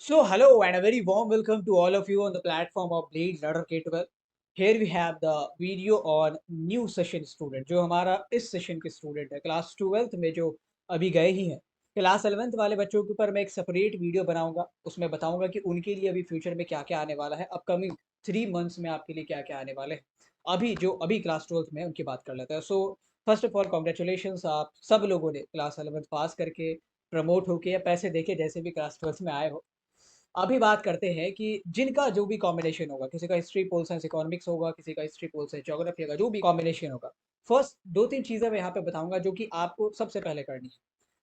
So, hello and a very warm welcome to all of you on the platform of Blade Ladder K12. Here we have the video on new session student जो हमारा इस session के student है class 12th में जो अभी गए ही हैं। क्लास 11th वाले बच्चों के ऊपर मैं एक सेपरेट वीडियो बनाऊंगा, उसमें बताऊंगा कि उनके लिए अभी फ्यूचर में क्या क्या आने वाला है, अपकमिंग 3 मंथ्स में आपके लिए क्या क्या आने वाले हैं। अभी क्लास 12th में है, उनकी बात कर लेते हैं। So first of all congratulation, आप सब लोगों ने क्लास 11th पास करके प्रमोट होके या पैसे देके जैसे भी क्लास 12th में आए हो। अभी बात करते हैं कि जिनका जो भी कॉम्बिनेशन होगा, किसी का हिस्ट्री पोल साइंस इकोनॉमिक्स होगा, किसी का हिस्ट्री पोल साइंस ज्योग्राफी होगा, जो भी कॉम्बिनेशन होगा। फर्स्ट दो तीन चीजें मैं यहाँ पे बताऊंगा जो कि आपको सबसे पहले करनी है।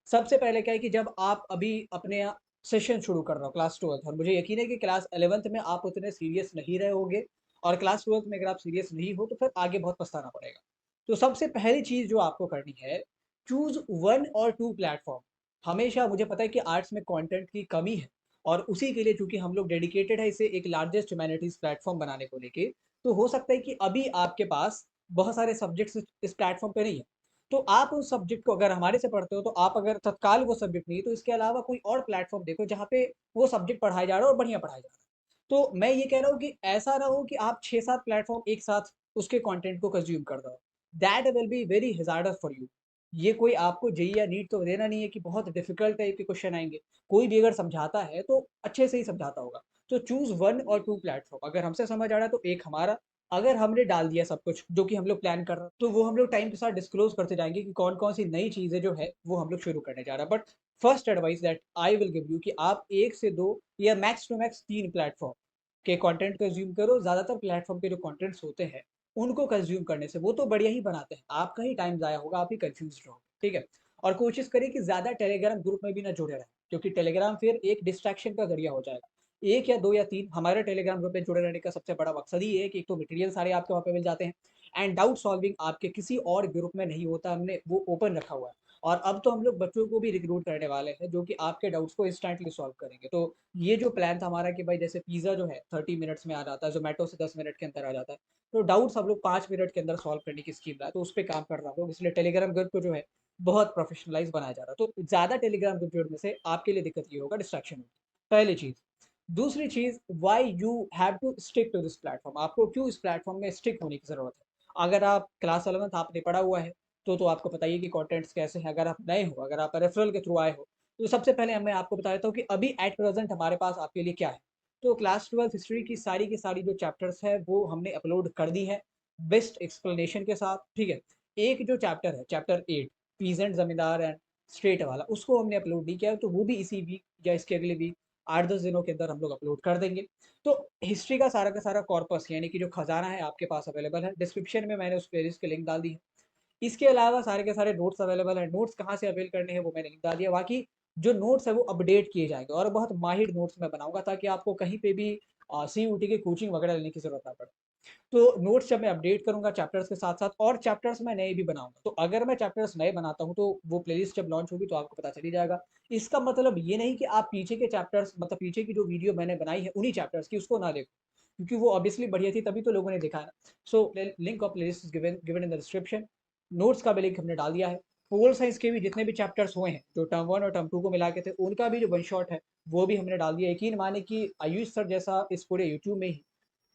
सबसे पहले क्या है कि जब आप अभी अपने सेशन शुरू कर रहे हो क्लास 12th, और मुझे यकीन है कि क्लास 11th में आप उतने सीरियस नहीं रहे होगे, और क्लास 12th में अगर आप सीरियस नहीं हो तो फिर आगे बहुत पछताना पड़ेगा। तो सबसे पहली चीज जो आपको करनी है, चूज 1 और 2 प्लेटफॉर्म। हमेशा मुझे पता है कि आर्ट्स में कंटेंट की कमी है, और उसी के लिए चूंकि हम लोग डेडिकेटेड है इसे एक लार्जेस्ट ह्यूमैनिटीज प्लेटफॉर्म बनाने को लेके, तो हो सकता है कि अभी आपके पास बहुत सारे सब्जेक्ट्स इस प्लेटफॉर्म पे नहीं है। तो आप उस सब्जेक्ट को अगर हमारे से पढ़ते हो, तो आप अगर तत्काल वो सब्जेक्ट नहीं है तो इसके अलावा कोई और प्लेटफॉर्म देखो जहाँ पे वो सब्जेक्ट पढ़ाया जा रहा है और बढ़िया पढ़ाया जा रहा है। तो मैं ये कह रहा हूँ कि ऐसा ना हो कि आप 6-7 प्लेटफॉर्म एक साथ उसके कंटेंट को कंज्यूम कर रहे हो। That will be very hazardous for you. ये कोई आपको जेई या नीट तो देना नहीं है कि बहुत डिफिकल्ट टाइप के क्वेश्चन आएंगे। कोई भी अगर समझाता है तो अच्छे से ही समझाता होगा। तो चूज 1 और 2 प्लेटफॉर्म, अगर हमसे समझ आ रहा है तो एक हमारा। अगर हमने डाल दिया सब कुछ जो कि हम लोग प्लान कर रहे हैं, तो वो हम लोग टाइम के साथ डिस्क्लोज करते जाएंगे कि कौन कौन सी नई चीजें जो है वो हम लोग शुरू करने जा रहे हैं। But first advice that I will give you कि आप 1 से 2 या मैक्स टू मैक्स 3 प्लेटफॉर्म के कंटेंट कंज्यूम करो। ज्यादातर प्लेटफॉर्म के जो कंटेंट्स होते हैं उनको कंज्यूम करने से वो तो बढ़िया ही बनाते हैं, आपका ही टाइम जाया होगा, आप ही कंफ्यूज रहोगे, ठीक है। और कोशिश करिए कि ज्यादा टेलीग्राम ग्रुप में भी ना जुड़े रहें, क्योंकि टेलीग्राम फिर एक डिस्ट्रैक्शन का जरिया हो जाएगा। 1 या 2 या 3 हमारे टेलीग्राम ग्रुप में जुड़े रहने का सबसे बड़ा मकसद ही है कि एक तो मटेरियल सारे आपके वहाँ पे मिल जाते हैं, एंड डाउट सॉल्विंग आपके किसी और ग्रुप में नहीं होता, हमने वो ओपन रखा हुआ है। और अब तो हम लोग बच्चों को भी रिक्रूट करने वाले हैं जो कि आपके डाउट्स को इंस्टेंटली सॉल्व करेंगे। तो ये जो प्लान था हमारा कि भाई जैसे पिज्जा जो है 30 मिनट्स में आ जाता है, जोमेटो से 10 मिनट के अंदर आ जाता है, तो डाउट्स हम लोग 5 मिनट के अंदर सॉल्व करने की स्कीम रहा है, तो उस पर काम कर रहा हूँ। इसलिए टेलीग्राम ग्रुप को जो है बहुत प्रोफेशनलाइज बनाया जा रहा है। तो ज्यादा टेलीग्राम ग्रुप जोड़ने से आपके लिए दिक्कत ये होगा, डिस्ट्रैक्शन होगी, पहली चीज। दूसरी चीज, why you have to stick to this platform, आपको क्यों इस प्लेटफॉर्म में स्टिक होने की जरूरत है। अगर आप क्लास 11th आपने पढ़ा हुआ है तो आपको बताइए कि कंटेंट्स कैसे हैं। अगर आप नए हो, अगर आप रेफरल के थ्रू आए हो, तो सबसे पहले मैं आपको बता देता हूँ कि अभी एट प्रेजेंट हमारे पास आपके लिए क्या है। तो क्लास 12th हिस्ट्री की सारी जो चैप्टर्स है वो हमने अपलोड कर दी है, बेस्ट एक्सप्लेनेशन के साथ, ठीक है। एक जो चैप्टर है, चैप्टर 8, पीजेंट जमींदार एंड स्टेट वाला, उसको हमने अपलोड नहीं किया है, तो वो भी इसी वीक या इसके अगले वीक 8-10 दिनों के अंदर हम लोग अपलोड कर देंगे। तो हिस्ट्री का सारा कॉर्पस यानी कि जो खजाना है आपके पास अवेलेबल है, डिस्क्रिप्शन में मैंने उस प्लेलिस्ट के लिंक डाल दी है। इसके अलावा सारे के सारे नोट्स अवेलेबल हैं। नोट्स कहाँ से अवेल करने हैं वो मैंने लिख डाल दिया। बाकी जो नोट्स है वो अपडेट किए जाएंगे, और बहुत माहिर नोट्स मैं बनाऊंगा ताकि आपको कहीं पे भी सीयूटी की कोचिंग वगैरह लेने की जरूरत ना पड़े। तो नोट्स जब मैं अपडेट करूंगा चैप्टर्स के साथ साथ, और चैप्टर्स मैं नए भी बनाऊंगा, तो अगर मैं चैप्टर्स नए बनाता हूं तो वो प्लेलिस्ट जब लॉन्च होगी तो आपको पता चल ही जाएगा। इसका मतलब ये नहीं कि आप पीछे के चैप्टर्स, मतलब पीछे की जो वीडियो मैंने बनाई है उन्हीं चैप्टर्स की, उसको ना देखो, क्योंकि वो ऑब्वियसली बढ़िया थी तभी तो लोगों ने देखा है ना। So link of playlist is given given in the description. Notes का भी लिंक हमने डाल दिया है। पोल साइंस के भी जितने भी चैप्टर्स हुए हैं जो टर्म 1 और टर्म 2 को मिला के थे, उनका भी जो वन शॉट है वो भी हमने डाल दिया। यकीन माने कि आयुष सर जैसा इस पूरे यूट्यूब में ही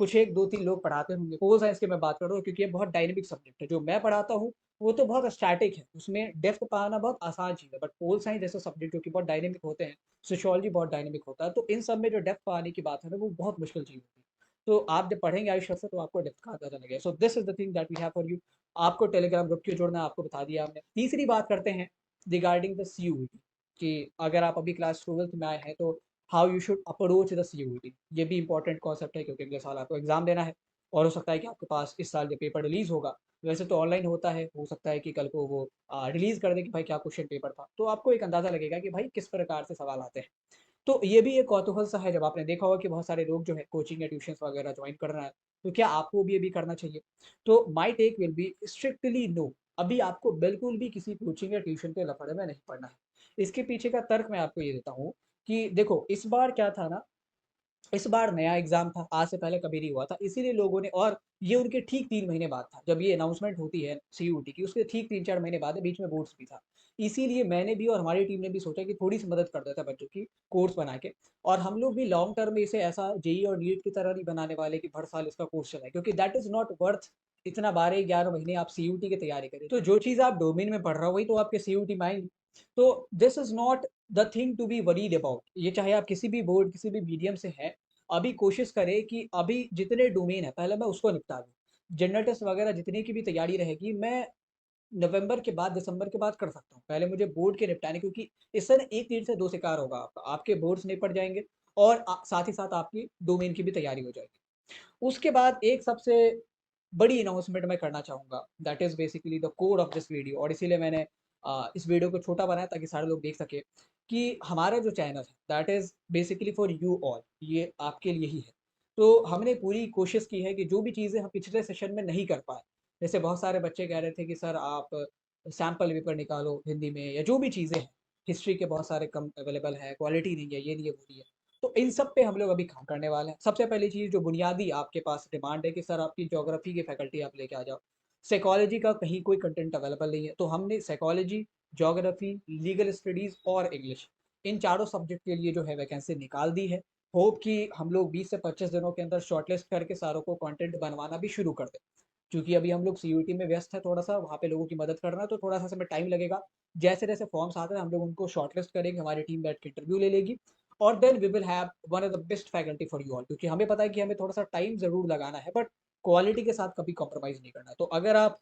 कुछ एक दो तीन लोग पढ़ाते होंगे। पोल साइंस की मैं बात कर रहा हूँ क्योंकि ये बहुत डायनेमिक सब्जेक्ट है। जो मैं पढ़ाता हूँ वो तो बहुत स्टैटिक है, उसमें डेप्थ पाना बहुत आसान चीज़ है, बट पोल साइंस जैसे सब्जेक्ट जो कि बहुत डायनेमिक होते हैं, सोशियोलॉजी बहुत डायनेमिक होता है, तो इन सब में जो डेप्थ पाने की बात है ना वो बहुत मुश्किल चीज़ होती है। तो आप जब पढ़ेंगे आयुष से तो आपको डेप्थ का अंदाजा लगेगा। So this is the thing that we have for you. आपको टेलीग्राम ग्रुप क्यों जोड़ना है आपको बता दिया हमने। तीसरी बात करते हैं रिगार्डिंग द सीयूईटी, कि अगर आप अभी क्लास 12th में आए हैं तो how you should approach the CUET. ये भी इंपॉर्टेंट कॉन्सेप्ट है क्योंकि अगले साल आपको एग्जाम देना है, और हो सकता है कि आपके पास इस साल जो पेपर रिलीज होगा, वैसे तो ऑनलाइन होता है, हो सकता है कि कल को वो रिलीज कर दे कि भाई क्या क्वेश्चन पेपर था, तो आपको एक अंदाजा लगेगा कि भाई किस प्रकार से सवाल आते हैं। तो ये भी एक कौतूहल सा है, जब आपने देखा होगा कि बहुत सारे लोग जो है कोचिंग या ट्यूशन वगैरह ज्वाइन कर रहा है, तो क्या आपको भी अभी करना चाहिए। तो my take will be strictly no. अभी आपको बिल्कुल भी किसी कोचिंग या ट्यूशन के लफड़े में नहीं पड़ना है। इसके पीछे का तर्क मैं आपको ये देता हूँ कि देखो इस बार क्या था ना, इस बार नया एग्जाम था, आज से पहले कभी नहीं हुआ था, इसीलिए लोगों ने, और ये उनके ठीक 3 महीने बाद था जब ये अनाउंसमेंट होती है सीयूटी की, उसके ठीक 3-4 महीने बाद है, बीच में बोर्ड्स भी था। इसीलिए मैंने भी और हमारी टीम ने भी सोचा कि थोड़ी-सी मदद कर देते हैं बच्चों की कोर्स बना के, और हम लोग भी लॉन्ग टर्म में इसे ऐसा जेईई और नीट की तरह नहीं बनाने वाले कि हर साल इसका कोर्स चलाएँ, क्योंकि दैट इज़ नॉट वर्थ इतना 12-11 महीने आप सीयूटी की तैयारी करें। तो जो चीज़ आप डोमेन में पढ़ रहे हो वही तो आपके सीयूटी में आएँगी। तो this is not the thing to be worried about. ये चाहे आप किसी भी बोर्ड, किसी भी मीडियम से हैं, अभी कोशिश करें कि अभी जितने डोमेन है पहले मैं उसको निपटा लूँ। जनरल टेस्ट वगैरह जितनी की भी तैयारी रहेगी, मैं नवंबर के बाद, दिसंबर के बाद कर सकता हूँ। पहले मुझे बोर्ड के निपटाने, क्योंकि इससे ना एक तीर से दो शिकार होगा आपका। आपके बोर्ड्स निपट जाएँगे और साथ ही साथ आपकी डोमेन की भी तैयारी हो जाएगी। उसके बाद एक सबसे बड़ी अनाउंसमेंट मैं करना चाहूँगा, that is basically the core of this video, और इसीलिए मैंने इस वीडियो को छोटा बनाया ताकि सारे लोग देख सकें कि हमारा जो चैनल है that is basically for you all, ये आपके लिए ही है। तो हमने पूरी कोशिश की है कि जो भी चीज़ें हम पिछले सेशन में नहीं कर पाए, जैसे बहुत सारे बच्चे कह रहे थे कि सर आप सैंपल पेपर निकालो हिंदी में, या जो भी चीज़ें हैं, हिस्ट्री के बहुत सारे कम अवेलेबल है, क्वालिटी नहीं है, ये नहीं है, वो नहीं है। तो इन सब पे हम लोग अभी काम करने वाले हैं। सबसे पहली चीज़ जो बुनियादी आपके पास डिमांड है कि सर आपकी ज्योग्राफी की फैकल्टी आप लेके आ जाओ। साइकोलॉजी का कहीं कोई कंटेंट अवेलेबल नहीं है, तो हमने साइकोलॉजी, ज्योग्राफी, लीगल स्टडीज़ और इंग्लिश, इन चारों सब्जेक्ट के लिए जो है वैकेंसी निकाल दी है। होप कि हम लोग 20 से 25 दिनों के अंदर शॉर्टलिस्ट करके सारों को कंटेंट बनवाना भी शुरू कर दें। क्योंकि अभी हम लोग सीयूटी में व्यस्त है थोड़ा-सा, वहाँ पे लोगों की मदद करना है, तो थोड़ा-सा समय टाइम लगेगा। जैसे-जैसे फॉर्म्स आते हैं हम लोग उनको शॉर्टलिस्ट करेंगे, हमारी टीम बैठ के इंटरव्यू ले लेगी, और then we will have one of the best faculty for you all, क्योंकि हमें पता है कि हमें थोड़ा-सा टाइम ज़रूर लगाना है, बट क्वालिटी के साथ कभी कॉम्प्रोमाइज़ नहीं करना है। तो अगर आप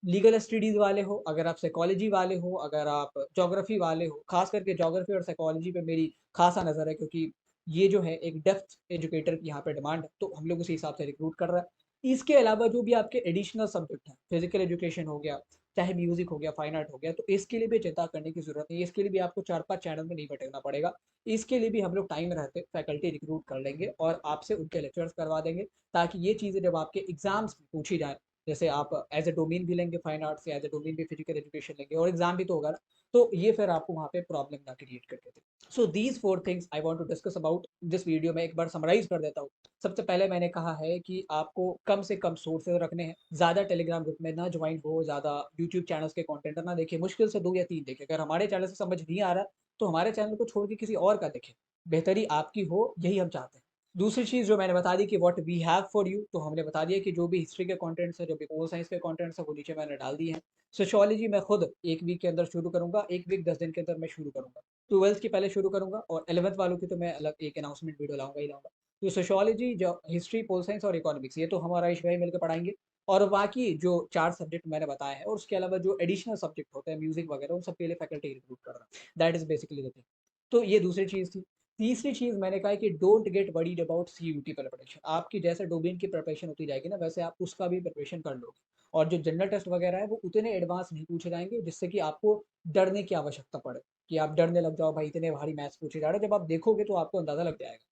लीगल स्टडीज़ वाले हो, अगर आप साइकोलॉजी वाले हो, अगर आप ज्योग्राफी वाले हो, ख़ास करके ज्योग्राफी और साइकोलॉजी पे मेरी ख़ासा नज़र है, क्योंकि ये जो है एक डेप्थ एजुकेटर की यहाँ पे डिमांड है, तो हम लोग उसी हिसाब से रिक्रूट कर रहे हैं। इसके अलावा जो भी आपके एडिशनल सब्जेक्ट हैं, फिज़िकल एजुकेशन हो गया, चाहे म्यूज़िक हो गया, फाइन आर्ट हो गया, तो इसके लिए भी चिंता करने की ज़रूरत नहीं है। इसके लिए भी आपको 4-5 चैनल में नहीं भटकना पड़ेगा। इसके लिए भी हम लोग टाइम रहते फैकल्टी रिक्रूट कर लेंगे और आपसे उनके लेक्चर्स करवा देंगे, ताकि ये चीज़ें जब आपके एग्ज़ाम्स में पूछी जाएँ, जैसे आप एज ए डोमेन भी लेंगे फाइन आर्ट्स, या एज ए डोमेन भी फिजिकल एजुकेशन लेंगे और एग्जाम भी तो होगा ना, तो ये फिर आपको वहाँ पे प्रॉब्लम ना क्रिएट करके दे। So these 4 things I want to discuss about this video में। एक बार समराइज कर देता हूँ। सबसे पहले मैंने कहा है कि आपको कम से कम सोर्सेज रखने हैं, ज़्यादा टेलीग्राम ग्रुप में ना ज्वाइन हो, ज़्यादा यूट्यूब चैनल्स के कंटेंट ना देखिए, मुश्किल से 2 या 3 देखें। अगर हमारे चैनल से समझ नहीं आ रहा तो हमारे चैनल को छोड़ के किसी और का देखें, बेहतरी आपकी हो, यही हम चाहते हैं। दूसरी चीज़ जो मैंने बता दी कि what we have for you, तो हमने बता दिया कि जो भी हिस्ट्री के कंटेंट्स हैं, जो भी पोल साइंस के कंटेंट्स हैं, वो नीचे मैंने डाल दिए हैं। सोशियोलॉजी मैं खुद 1 वीक के अंदर शुरू करूँगा, 1 वीक 10 दिन के अंदर मैं शुरू करूँगा। 12th की पहले शुरू करूँगा और 11th वालों की तो मैं अलग एक अनाउंसमेंट वीडियो लाऊँगा ही लाऊँगा। तो सोशियोलॉजी, जो हिस्ट्री, पोल साइंस और इकोनॉमिक्स, ये तो हम और आयुष भाई मिलकर पढ़ाएँगे, और बाकी जो 4 सब्जेक्ट मैंने बताए हैं और उसके अलावा जो एडिशनल सब्जेक्ट होते हैं, म्यूज़िक वगैरह, उन सब के लिए फैकल्टी रिक्रूट कर रहा हूँ। That is basically the thing. तो ये दूसरी चीज़ थी। तीसरी चीज़ मैंने कहा है कि don't get worried about CUT preparation. आपकी जैसे डोमेन की प्रिपरेशन होती जाएगी ना, वैसे आप उसका भी प्रिपरेशन कर लोगे, और जो जनरल टेस्ट वगैरह है वो उतने एडवांस नहीं पूछे जाएँगे जिससे कि आपको डरने की आवश्यकता पड़े, कि आप डरने लग जाओ भाई इतने भारी मैथ्स पूछे जा रहे हैं। जब आप देखोगे तो आपको अंदाज़ा लग जाएगा।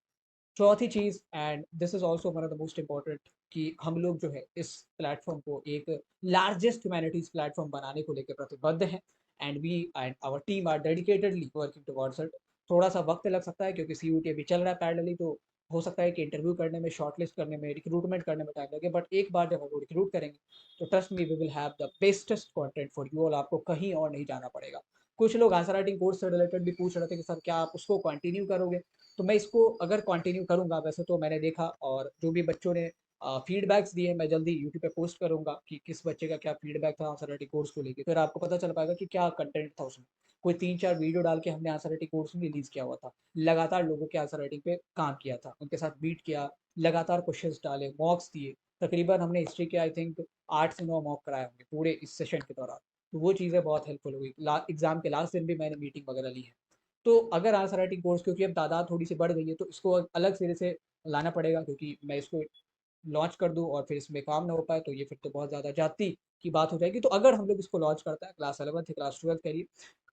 चौथी चीज़, and this is also one of the most important, कि हम लोग जो है इस प्लेटफ़ॉर्म को एक लार्जेस्ट ह्यूमैनिटीज़ प्लेटफ़ॉर्म बनाने को लेके प्रतिबद्ध हैं, and we and our team are dedicatedly working towards it. थोड़ा-सा वक़्त लग सकता है क्योंकि सीयूटी अभी चल रहा है पैरेलली, तो हो सकता है कि इंटरव्यू करने में, शॉर्टलिस्ट करने में, रिक्रूटमेंट करने में टाइम लगे, बट एक बार जब हम लोग रिक्रूट करेंगे, तो trust me we will have the bestest content for you all. आपको कहीं और नहीं जाना पड़ेगा। कुछ लोग आंसर राइटिंग कोर्स से रिलेटेड भी पूछ रहे थे कि सर क्या आप उसको कंटिन्यू करोगे? तो मैं इसको अगर कंटिन्यू करूँगा, वैसे तो मैंने देखा, और जो भी बच्चों ने फीडबैक्स दिए मैं जल्दी यूट्यूब पे पोस्ट करूँगा कि किस बच्चे का क्या फीडबैक था आंसर राइटिंग कोर्स को लेके। फिर आपको पता चल पाएगा कि क्या कंटेंट था उसमें। कोई 3-4 वीडियो डाल के हमने आंसर राइटिंग कोर्स में रिलीज़ किया हुआ था। लगातार लोगों के आंसर राइटिंग पे काम किया था, उनके साथ मीट किया, लगातार क्वेश्चंस डाले, मॉक्स दिए। तकरीबन हमने हिस्ट्री के आई थिंक 8 से 9 मॉक कराए होंगे पूरे इस सेशन के दौरान। तो वो चीज़ें बहुत हेल्पफुल हुई। एग्ज़ाम के लास्ट दिन भी मैंने मीटिंग वगैरह ली है। तो अगर आंसर राइटिंग कोर्स, क्योंकि अब तादाद थोड़ी-सी बढ़ गई है, तो इसको अलग सिरे से लाना पड़ेगा, क्योंकि मैं इसको लॉन्च कर दूँ और फिर इसमें काम ना हो पाए, तो ये फिर तो बहुत ज़्यादा ज़्यादती की बात हो जाएगी। तो अगर हम लोग इसको लॉन्च करते हैं क्लास 11th या क्लास 12th के लिए,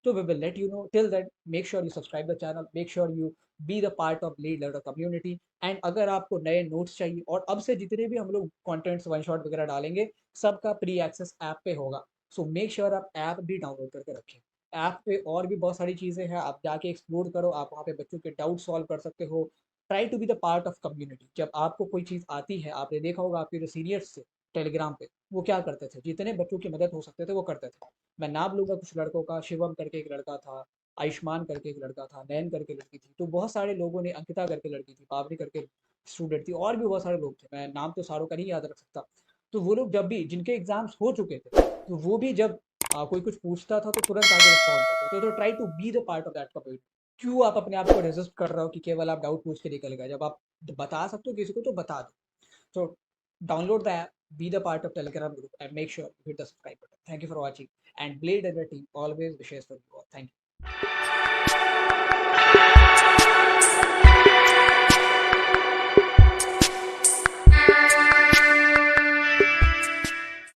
तो we will let you know. Till then make sure you subscribe the channel, make sure you be the part of Lead Learner community. And अगर आपको नए नोट्स चाहिए, और अब से जितने भी हम लोग कंटेंट्स वन शॉट वगैरह डालेंगे, सबका प्री एक्सेस ऐप पे होगा। सो मेक श्योर आप ऐप भी डाउनलोड करके रखें। ऐप पे और भी बहुत सारी चीज़ें हैं, आप जाके एक्सप्लोर करो, आप वहाँ पे बच्चों के डाउट सॉल्व कर सकते हो। Try to be the part of community. जब आपको कोई चीज़ आती है, आपने देखा होगा आपके जो सीनियर्स थे, टेलीग्राम पे, वो क्या करते थे, जितने बच्चों की मदद हो सकते थे वो करते थे। मैं नाम लूँगा कुछ लड़कों का, शिवम करके एक लड़का था, आयुष्मान करके एक लड़का था, नयन करके लड़की थी, तो बहुत सारे लोगों ने, अंकिता करके लड़की थी, पावनी करके स्टूडेंट थी, और भी बहुत सारे लोग थे, मैं नाम तो सारों का नहीं याद रख सकता। तो वो लोग जब भी, जिनके एग्ज़ाम्स हो चुके थे, तो वो भी जब कोई कुछ पूछता था तो तुरंत आके रिस्पॉन्ड करते थे। तो try to be the part of that community. क्यों आप अपने आप को रेज़िस्ट कर रहे हो कि केवल आप डाउट पूछ के निकल गए? जब आप बता सकते हो किसी को तो बता दो। So download the app, be the part of Telegram group, and make sure you hit the subscribe button. Thank you for watching. And Blade and the team always wishes for you all. Thank you.